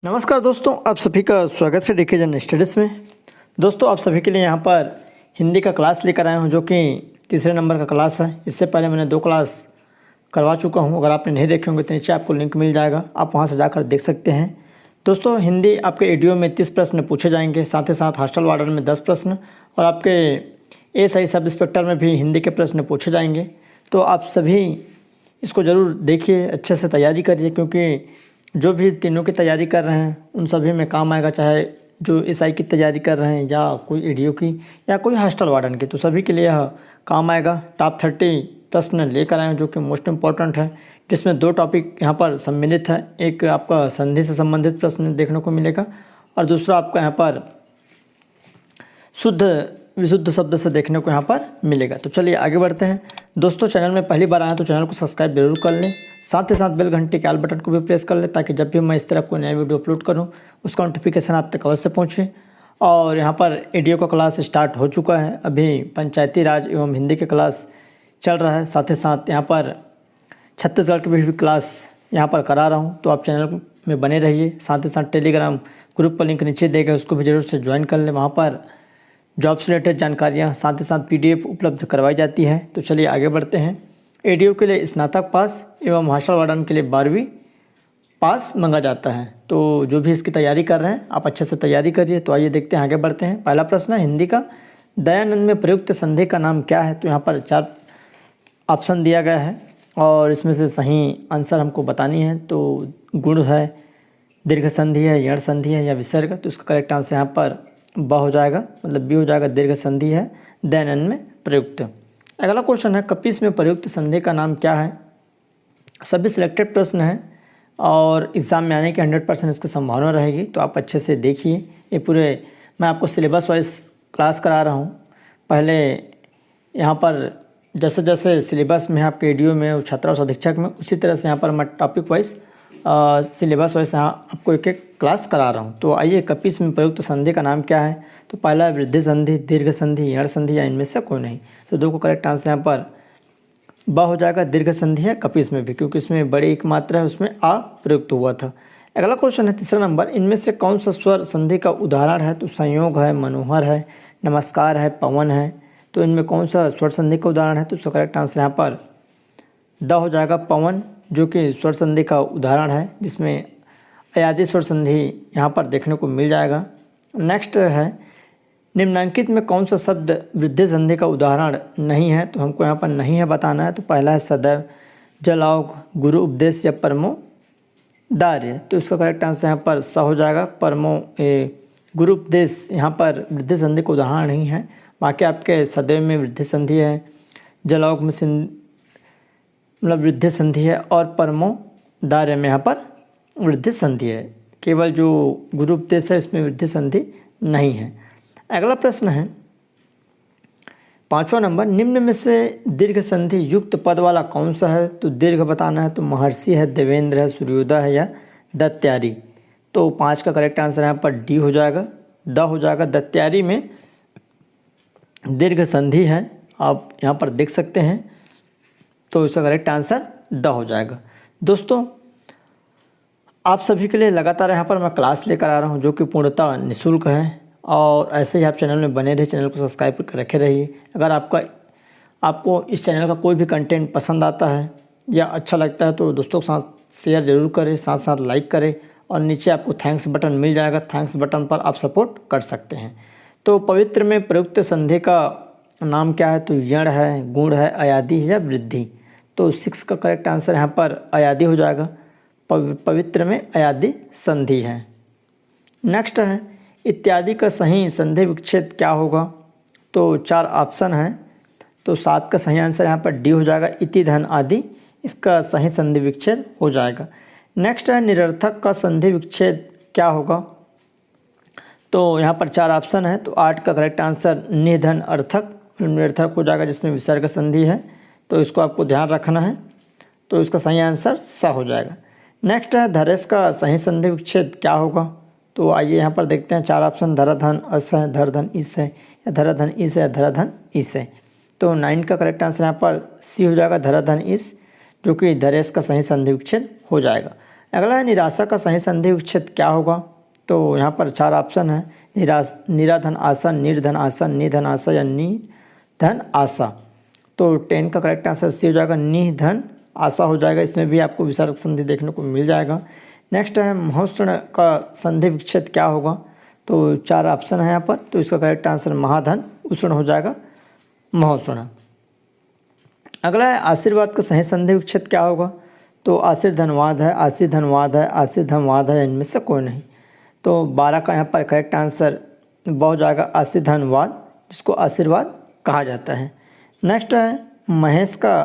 नमस्कार दोस्तों, आप सभी का स्वागत है डीके जन स्टडीज़ में। दोस्तों, आप सभी के लिए यहाँ पर हिंदी का क्लास लेकर आया हूँ जो कि तीसरे नंबर का क्लास है। इससे पहले मैंने 2 क्लास करवा चुका हूँ। अगर आपने नहीं देखे होंगे तो नीचे आपको लिंक मिल जाएगा, आप वहाँ से जाकर देख सकते हैं। दोस्तों, हिंदी आपके ईडीओ में 30 प्रश्न पूछे जाएंगे, साथ ही साथ हॉस्टल वार्डन में 10 प्रश्न और आपके एएसआई सब इंस्पेक्टर में भी हिंदी के प्रश्न पूछे जाएंगे। तो आप सभी इसको ज़रूर देखिए, अच्छे से तैयारी करिए, क्योंकि जो भी तीनों की तैयारी कर रहे हैं उन सभी में काम आएगा। चाहे जो एसआई की तैयारी कर रहे हैं या कोई ईडीओ की या कोई हॉस्टल वार्डन की, तो सभी के लिए यह काम आएगा। टॉप 30 प्रश्न लेकर आए हैं जो कि मोस्ट इम्पॉर्टेंट है, जिसमें 2 टॉपिक यहाँ पर सम्मिलित है। एक आपका संधि से संबंधित प्रश्न देखने को मिलेगा और दूसरा आपका यहाँ पर शुद्ध विशुद्ध शब्द से देखने को यहाँ पर मिलेगा। तो चलिए आगे बढ़ते हैं। दोस्तों, चैनल में पहली बार आए तो चैनल को सब्सक्राइब जरूर कर लें, साथ ही साथ बेल घंटे के आल बटन को भी प्रेस कर लें, ताकि जब भी मैं इस तरह कोई नया वीडियो अपलोड करूं उसका नोटिफिकेशन आप तक अवश्य पहुंचे। और यहां पर एडीओ का क्लास स्टार्ट हो चुका है, अभी पंचायती राज एवं हिंदी के क्लास चल रहा है। साथ ही साथ यहाँ पर छत्तीसगढ़ की भी क्लास यहाँ पर करा रहा हूँ, तो आप चैनल में बने रहिए। साथ ही साथ टेलीग्राम ग्रुप का लिंक नीचे देगा, उसको भी जरूर से ज्वाइन कर लें। वहाँ पर जॉब से रिलेटेड जानकारियाँ साथ ही साथ PDF उपलब्ध करवाई जाती है। तो चलिए आगे बढ़ते हैं। एडीओ के लिए स्नातक पास एवं हॉस्टल वार्डन के लिए 12वीं पास मांगा जाता है। तो जो भी इसकी तैयारी कर रहे हैं आप अच्छे से तैयारी करिए। तो आइए देखते हैं, आगे बढ़ते हैं। पहला प्रश्न है हिंदी का, दयानंद में प्रयुक्त संधि का नाम क्या है? तो यहाँ पर 4 ऑप्शन दिया गया है और इसमें से सही आंसर हमको बतानी है। तो गुण है, दीर्घ संधि है, यण संधि है या विसर्ग? तो इसका करेक्ट आंसर यहाँ पर ब हो जाएगा, मतलब बी हो जाएगा। दीर्घ संधि है दयानंद में प्रयुक्त। अगला क्वेश्चन है, कपीस में प्रयुक्त संधि का नाम क्या है? सभी सिलेक्टेड प्रश्न हैं और एग्ज़ाम में आने की 100% इसकी संभावना रहेगी। तो आप अच्छे से देखिए, ये पूरे मैं आपको सिलेबस वाइज क्लास करा रहा हूँ। पहले यहाँ पर जैसे जैसे सिलेबस में आपके एडीओ में, छात्रावास अधीक्षक में, उसी तरह से यहाँ पर मैं टॉपिक वाइज सिलेबस वाइज यहाँ आपको एक एक क्लास करा रहा हूँ। तो आइए, कपीस में प्रयुक्त संधि का नाम क्या है? तो पहला वृद्धि संधि, दीर्घ संधि, यण संधि या इनमें से कोई नहीं। तो 2 को करेक्ट आंसर यहाँ पर ब हो जाएगा। दीर्घ संधि है कपीस में भी, क्योंकि इसमें बड़ी एक मात्रा है, उसमें आ प्रयुक्त हुआ था। अगला क्वेश्चन है तीसरा नंबर, इनमें से कौन सा स्वर संधि का उदाहरण है? तो संयोग है, मनोहर है, नमस्कार है, पवन है। तो इनमें कौन सा स्वर संधि का उदाहरण है? तो उसका करेक्ट आंसर यहाँ पर द हो जाएगा, पवन, जो कि स्वर संधि का उदाहरण है, जिसमें अयादी स्वर संधि यहाँ पर देखने को मिल जाएगा। नेक्स्ट है, निम्नांकित में कौन सा शब्द वृद्धि संधि का उदाहरण नहीं है? तो हमको यहाँ पर नहीं है बताना है। तो पहला है सदैव, जलौघ, गुरु उपदेश या परमो दार्य। तो इसका करेक्ट आंसर यहाँ पर स हो जाएगा, परमो गुरु उपदेश यहाँ पर वृद्धि संधि का उदाहरण नहीं है। बाकी आपके सदैव में वृद्धि संधि है, जलौघ में मतलब वृद्धि संधि है और परमो दार्य में यहाँ पर वृद्धि संधि है। केवल जो गुरु उपदेश है इसमें वृद्धि संधि नहीं है। अगला प्रश्न है 5वां नंबर, निम्न में से दीर्घ संधि युक्त पद वाला कौन सा है? तो दीर्घ बताना है। तो महर्षि है, देवेंद्र है, सूर्योदय है या दत्यारी? तो 5 का करेक्ट आंसर यहाँ पर डी हो जाएगा, द हो जाएगा। दत्यारी में दीर्घ संधि है, आप यहाँ पर देख सकते हैं। तो इसका करेक्ट आंसर द हो जाएगा। दोस्तों, आप सभी के लिए लगातार यहाँ पर मैं क्लास लेकर आ रहा हूँ जो कि पूर्णतः निःशुल्क है, और ऐसे ही आप चैनल में बने रहिए, चैनल को सब्सक्राइब कर रखे रहिए। अगर आपको इस चैनल का कोई भी कंटेंट पसंद आता है या अच्छा लगता है तो दोस्तों के साथ शेयर ज़रूर करें, साथ साथ लाइक करें, और नीचे आपको थैंक्स बटन मिल जाएगा। थैंक्स बटन पर आप सपोर्ट कर सकते हैं। तो पवित्र में प्रयुक्त संधि का नाम क्या है? तो यण है, गुण है, अयादी है या वृद्धि? तो 6 का करेक्ट आंसर यहाँ पर अयादी हो जाएगा। पवित्र में अयादी संधि है। नेक्स्ट है, इत्यादि का सही संधि विच्छेद क्या होगा? तो 4 ऑप्शन हैं। तो 7 का सही आंसर यहाँ पर डी हो जाएगा, इति धन आदि, इसका सही संधि विच्छेद हो जाएगा। नेक्स्ट है, निरर्थक का संधि विच्छेद क्या होगा? तो यहाँ पर 4 ऑप्शन है। तो 8 का करेक्ट आंसर निधन अर्थक, निरर्थक हो जाएगा, जिसमें विसर्ग संधि है। तो इसको आपको ध्यान रखना है। तो इसका सही आंसर स हो जाएगा। नेक्स्ट है, धरेश का सही संधि विच्छेद क्या होगा? तो आइए यहाँ पर देखते हैं 4 ऑप्शन, धराधन अस है, धरधन इस है, या धराधन इस है, या धराधन इस है। तो 9 का करेक्ट आंसर यहाँ पर सी हो जाएगा, धराधन इस, जो कि धरेश का सही संधि विच्छेद हो जाएगा। अगला है निराशा का सही संधि विच्छेद क्या होगा। तो यहाँ पर 4 ऑप्शन है, निराधन आशा, निर्धन आशा, निधन आशा या निधन आशा। तो 10 का करेक्ट आंसर सी हो जाएगा, निधन आशा हो जाएगा। इसमें भी आपको विसर्ग संधि देखने को मिल जाएगा। नेक्स्ट है महोष्ण का संधि विच्छेद क्या होगा। तो 4 ऑप्शन है यहाँ पर, तो इसका करेक्ट आंसर महाधन उष्ण हो जाएगा, महोष्ण। अगला है आशीर्वाद का सही संधि विच्छेद क्या होगा। तो आशीर धनवाद है, आशीर धनवाद है, आशीर धनवाद है, इनमें से कोई नहीं। तो 12 का यहाँ पर करेक्ट आंसर हो जाएगा आशीर धनवाद, जिसको आशीर्वाद कहा जाता है। नेक्स्ट है महेश का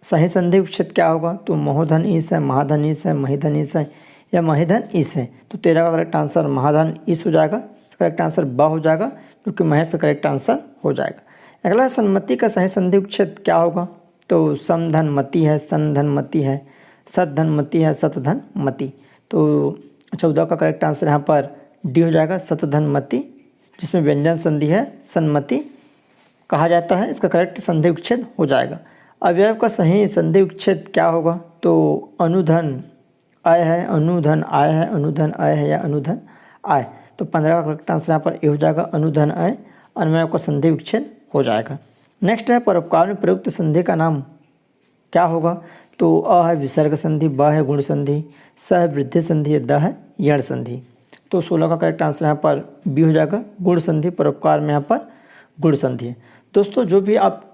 सही संधि विच्छेद क्या होगा। तो महोधन ईस है, महाधन ईस है, महिधन ईस है या महिधन ईस है। तो 13 का करेक्ट आंसर महाधन ईस हो जाएगा। करेक्ट आंसर ब हो जाएगा, क्योंकि महेश का करेक्ट आंसर हो जाएगा। अगला सन्मति का सही संधि विच्छेद क्या होगा। तो समधनमति है, सनधनमति है, सतधनमति है, सतधनमति। तो 14 का करेक्ट आंसर यहाँ पर डी हो जाएगा, सतधनमति, जिसमें व्यंजन संधि है, सन्मति कहा जाता है। इसका करेक्ट संधि विच्छेद हो जाएगा। अवयव का सही संधि विच्छेद क्या होगा। तो अनुधन आय है, अनुधन आय है, अनुधन आय है या अनुधन आय। तो 15 का करेक्ट आंसर यहाँ पर ए हो जाएगा, अनुधन आय। अन्वय का संधि विच्छेद हो जाएगा। नेक्स्ट है परोपकार में प्रयुक्त संधि का नाम क्या होगा। तो अ है विसर्ग संधि, ब है गुण संधि, स है वृद्धि संधि, द है यण संधि। तो 16 का करेक्ट आंसर यहाँ पर बी हो जाएगा, गुण संधि। परोपकार में यहाँ पर गुण संधि है। दोस्तों जो भी आप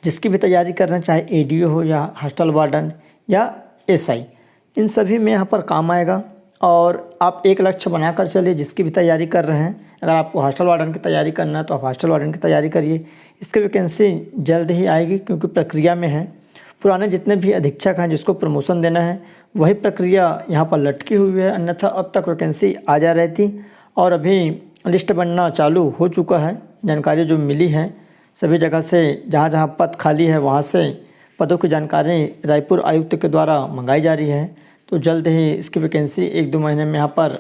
जिसकी भी तैयारी कर रहे हैं, चाहे एडीओ हो या हॉस्टल वार्डन या एसआई, इन सभी में यहाँ पर काम आएगा। और आप एक लक्ष्य बनाकर चलिए, जिसकी भी तैयारी कर रहे हैं। अगर आपको हॉस्टल वार्डन की तैयारी करना है तो आप हॉस्टल वार्डन की तैयारी करिए। इसकी वैकेंसी जल्द ही आएगी, क्योंकि प्रक्रिया में है। पुराने जितने भी अधीक्षक हैं जिसको प्रमोशन देना है, वही प्रक्रिया यहाँ पर लटकी हुई है। अन्यथा अब तक वैकेंसी आ जा रही थी और अभी लिस्ट बनना चालू हो चुका है। जानकारी जो मिली है सभी जगह से, जहाँ जहाँ पद खाली है वहाँ से पदों की जानकारी रायपुर आयुक्त के द्वारा मंगाई जा रही है। तो जल्द ही इसकी वैकेंसी 1-2 महीने में यहाँ पर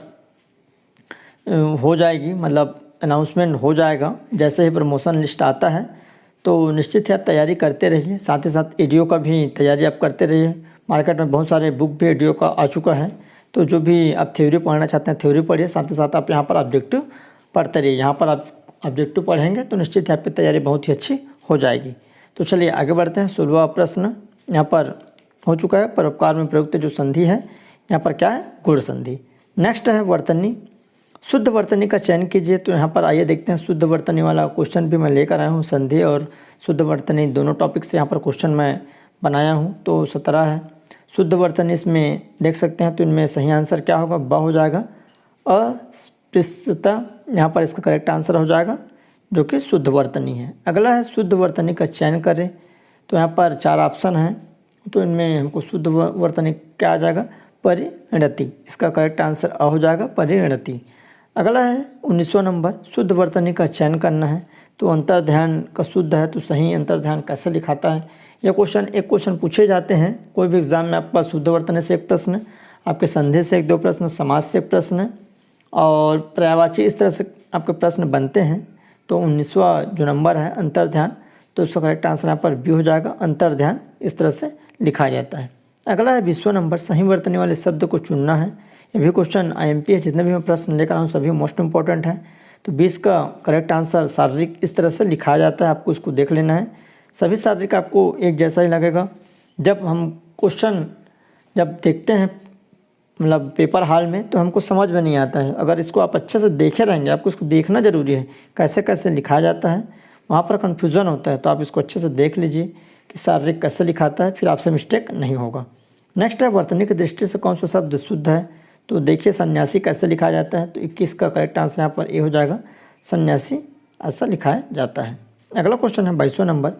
हो जाएगी, मतलब अनाउंसमेंट हो जाएगा। जैसे ही प्रमोशन लिस्ट आता है तो निश्चित ही आप तैयारी करते रहिए। साथ ही साथ एडीओ का भी तैयारी आप करते रहिए। मार्केट में बहुत सारे बुक भी एडीओ का आ चुका है। तो जो भी आप थ्योरी पढ़ना चाहते हैं थ्योरी पढ़िए, साथ ही साथ आप यहाँ पर ऑब्जेक्टिव पढ़ते रहिए। यहाँ पर आप ऑब्जेक्टिव पढ़ेंगे तो निश्चित ही आपकी तैयारी बहुत ही अच्छी हो जाएगी। तो चलिए आगे बढ़ते हैं। 16वां प्रश्न यहाँ पर हो चुका है। परोपकार में प्रयुक्त जो संधि है यहाँ पर क्या है, गुण संधि। नेक्स्ट है वर्तनी। शुद्ध वर्तनी का चयन कीजिए। तो यहाँ पर आइए देखते हैं, शुद्ध वर्तनी वाला क्वेश्चन भी मैं लेकर आया हूँ। संधि और शुद्ध वर्तनी दोनों टॉपिक से यहाँ पर क्वेश्चन मैं बनाया हूँ। तो 17 है शुद्ध वर्तनी, इसमें देख सकते हैं। तो इनमें सही आंसर क्या होगा, ब हो जाएगा, अस्पृश्यता। यहाँ पर इसका करेक्ट आंसर हो जाएगा, जो कि शुद्ध वर्तनी है। अगला है शुद्ध वर्तनी का चयन करें। तो यहाँ पर 4 ऑप्शन हैं। तो इनमें हमको शुद्ध वर्तनी क्या आ जाएगा, परिणति। इसका करेक्ट आंसर अ हो जाएगा, परिणति। अगला है 19वां नंबर, शुद्ध वर्तनी का चयन करना है। तो अंतर्ध्यान का शुद्ध है, तो सही अंतर्ध्यान कैसे लिखाता है। यह क्वेश्चन एक क्वेश्चन पूछे जाते हैं कोई भी एग्जाम में। आपके पास शुद्ध वर्तनी से एक प्रश्न, आपके संधि से 1-2 प्रश्न, समाज से एक प्रश्न और पर्यायवाची, इस तरह से आपके प्रश्न बनते हैं। तो 19वां जो नंबर है अंतर्ध्यान, तो उसका करेक्ट आंसर यहाँ पर बी हो जाएगा, अंतर्ध्यान इस तरह से लिखा जाता है। अगला है 20वां नंबर, सही वर्तनी वाले शब्द को चुनना है। ये भी क्वेश्चन आईएमपी है। जितने भी मैं प्रश्न लेकर आया हूँ सभी मोस्ट इंपॉर्टेंट हैं। तो 20 का करेक्ट आंसर शारीरिक इस तरह से लिखा जाता है, आपको इसको देख लेना है। सभी शारीरिक आपको एक जैसा ही लगेगा। जब हम क्वेश्चन जब देखते हैं मतलब पेपर हॉल में, तो हमको समझ में नहीं आता है। अगर इसको आप अच्छे से देखे रहेंगे, आपको इसको देखना जरूरी है कैसे कैसे लिखा जाता है, वहाँ पर कन्फ्यूज़न होता है। तो आप इसको अच्छे से देख लीजिए कि शारीरिक कैसे लिखाता है, फिर आपसे मिस्टेक नहीं होगा। नेक्स्ट है वर्तनी की दृष्टि से कौन सा शब्द शुद्ध है। तो देखिए सन्यासी कैसे लिखा जाता है। तो 21 का करेक्ट आंसर यहाँ पर ए हो जाएगा, सन्यासी ऐसा लिखाया जाता है। अगला क्वेश्चन है 22वां नंबर,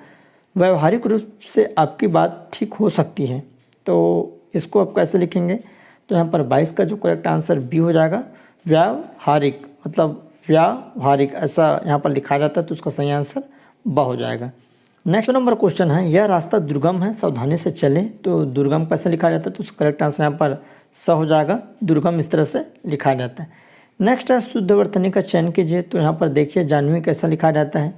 व्यवहारिक रूप से आपकी बात ठीक हो सकती है। तो इसको आप कैसे लिखेंगे। तो यहाँ पर 22 का जो करेक्ट आंसर बी हो जाएगा, व्यावहारिक, मतलब व्यावहारिक ऐसा यहाँ पर लिखा जाता है। तो उसका सही आंसर ब हो जाएगा। नेक्स्ट नंबर क्वेश्चन है, यह रास्ता दुर्गम है, सावधानी से चले। तो दुर्गम कैसे लिखा जाता है। तो उसका करेक्ट आंसर यहाँ पर स हो जाएगा, दुर्गम इस तरह से लिखा जाता है। नेक्स्ट है शुद्ध वर्तनी का चयन कीजिए। तो यहाँ पर देखिए जाह्नवी कैसा लिखा जाता है।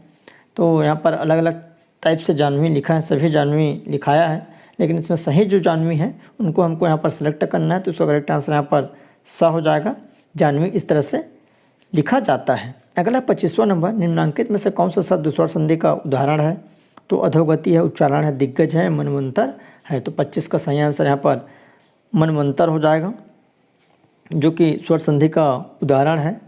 तो यहाँ पर अलग अलग टाइप से जाह्नवी लिखा है, सभी जाह्नवी लिखाया है, लेकिन इसमें सही जो जाह्नवी है उनको हमको यहाँ पर सेलेक्ट करना है। तो इसका करेक्ट आंसर यहाँ पर स हो जाएगा। जाह्नवी इस तरह से लिखा जाता है। अगला 25वां नंबर, निम्नांकित में से कौन सा शब्द स्वर संधि का उदाहरण है? तो अधोगति है, उच्चारण है, दिग्गज है, मनवंतर है। तो 25 का सही आंसर यहाँ पर मनवंतर हो जाएगा, जो कि स्वर संधि का उदाहरण है।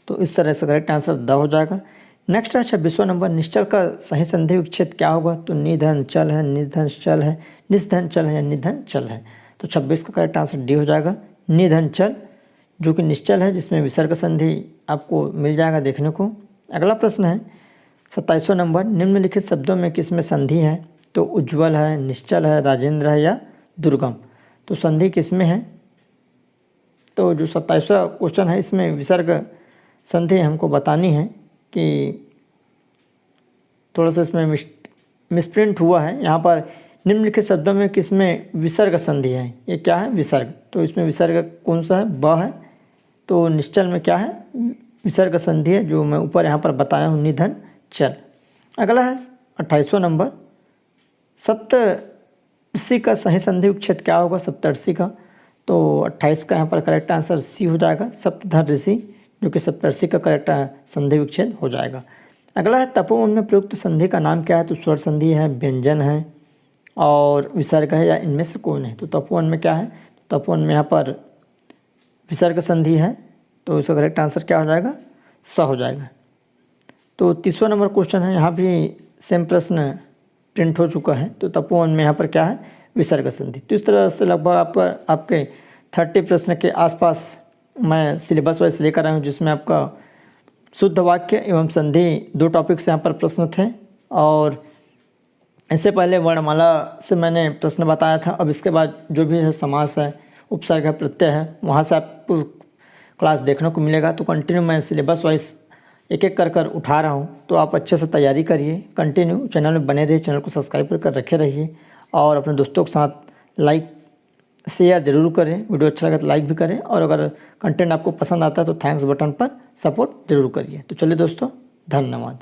तो इस तरह से करेक्ट आंसर द हो जाएगा। नेक्स्ट है 26वां नंबर, निश्चल का सही संधि विच्छेद क्या होगा? तो निधन चल है, निधन चल है, निधन चल है या निधन चल है। तो 26 का करेक्ट आंसर डी हो जाएगा, निधन चल, जो कि निश्चल है, जिसमें विसर्ग संधि आपको मिल जाएगा देखने को। अगला प्रश्न है 27वां नंबर, निम्नलिखित शब्दों में किसमें संधि है? तो उज्ज्वल है, निश्चल है, राजेंद्र है या दुर्गम। तो संधि किसमें है? तो जो 27वां क्वेश्चन है इसमें विसर्ग संधि हमको बतानी है कि थोड़ा सा इसमें मिसप्रिंट हुआ है। यहाँ पर निम्नलिखित शब्दों में किसमें विसर्ग संधि है? ये क्या है? विसर्ग। तो इसमें विसर्ग कौन सा है? ब है। तो निश्चल में क्या है? विसर्ग संधि है, जो मैं ऊपर यहाँ पर बताया हूँ, निधन चल। अगला है 28वां नंबर, सप्तऋषि का सही संधि विच्छेद क्या होगा? सप्तऋषि का। तो 28 का यहाँ पर करेक्ट आंसर सी हो जाएगा, सप्तधर ऋषि, जो कि सप्तऋषि का करेक्ट संधि विच्छेद हो जाएगा। अगला है तपोवन में प्रयुक्त संधि का नाम क्या है? तो स्वर संधि है, व्यंजन है और विसर्ग है या इनमें से कौन है? तो तपोवन में क्या है? तपोवन में यहाँ पर विसर्ग संधि है। तो इसका करेक्ट आंसर क्या हो जाएगा? स हो जाएगा। तो 30वां नंबर क्वेश्चन है, यहाँ भी सेम प्रश्न प्रिंट हो चुका है। तो तपोवन में यहाँ पर क्या है? विसर्ग संधि। तो इस तरह से लगभग आपके 30 प्रश्न के आसपास मैं सिलेबस वाइज लेकर आया हूँ, जिसमें आपका शुद्ध वाक्य एवं संधि 2 टॉपिक्स यहाँ पर प्रश्न थे। और इससे पहले वर्णमाला से मैंने प्रश्न बताया था। अब इसके बाद जो भी है समास है, उपसर्ग है, प्रत्यय है, वहाँ से आपको क्लास देखने को मिलेगा। तो कंटिन्यू मैं सिलेबस वाइज एक एक कर उठा रहा हूँ। तो आप अच्छे से तैयारी करिए, कंटिन्यू चैनल में बने रहिए, चैनल को सब्सक्राइब कर रखे रहिए और अपने दोस्तों के साथ लाइक शेयर ज़रूर करें। वीडियो अच्छा लगा तो लाइक भी करें, और अगर कंटेंट आपको पसंद आता है तो थैंक्स बटन पर सपोर्ट ज़रूर करिए। तो चलिए दोस्तों, धन्यवाद।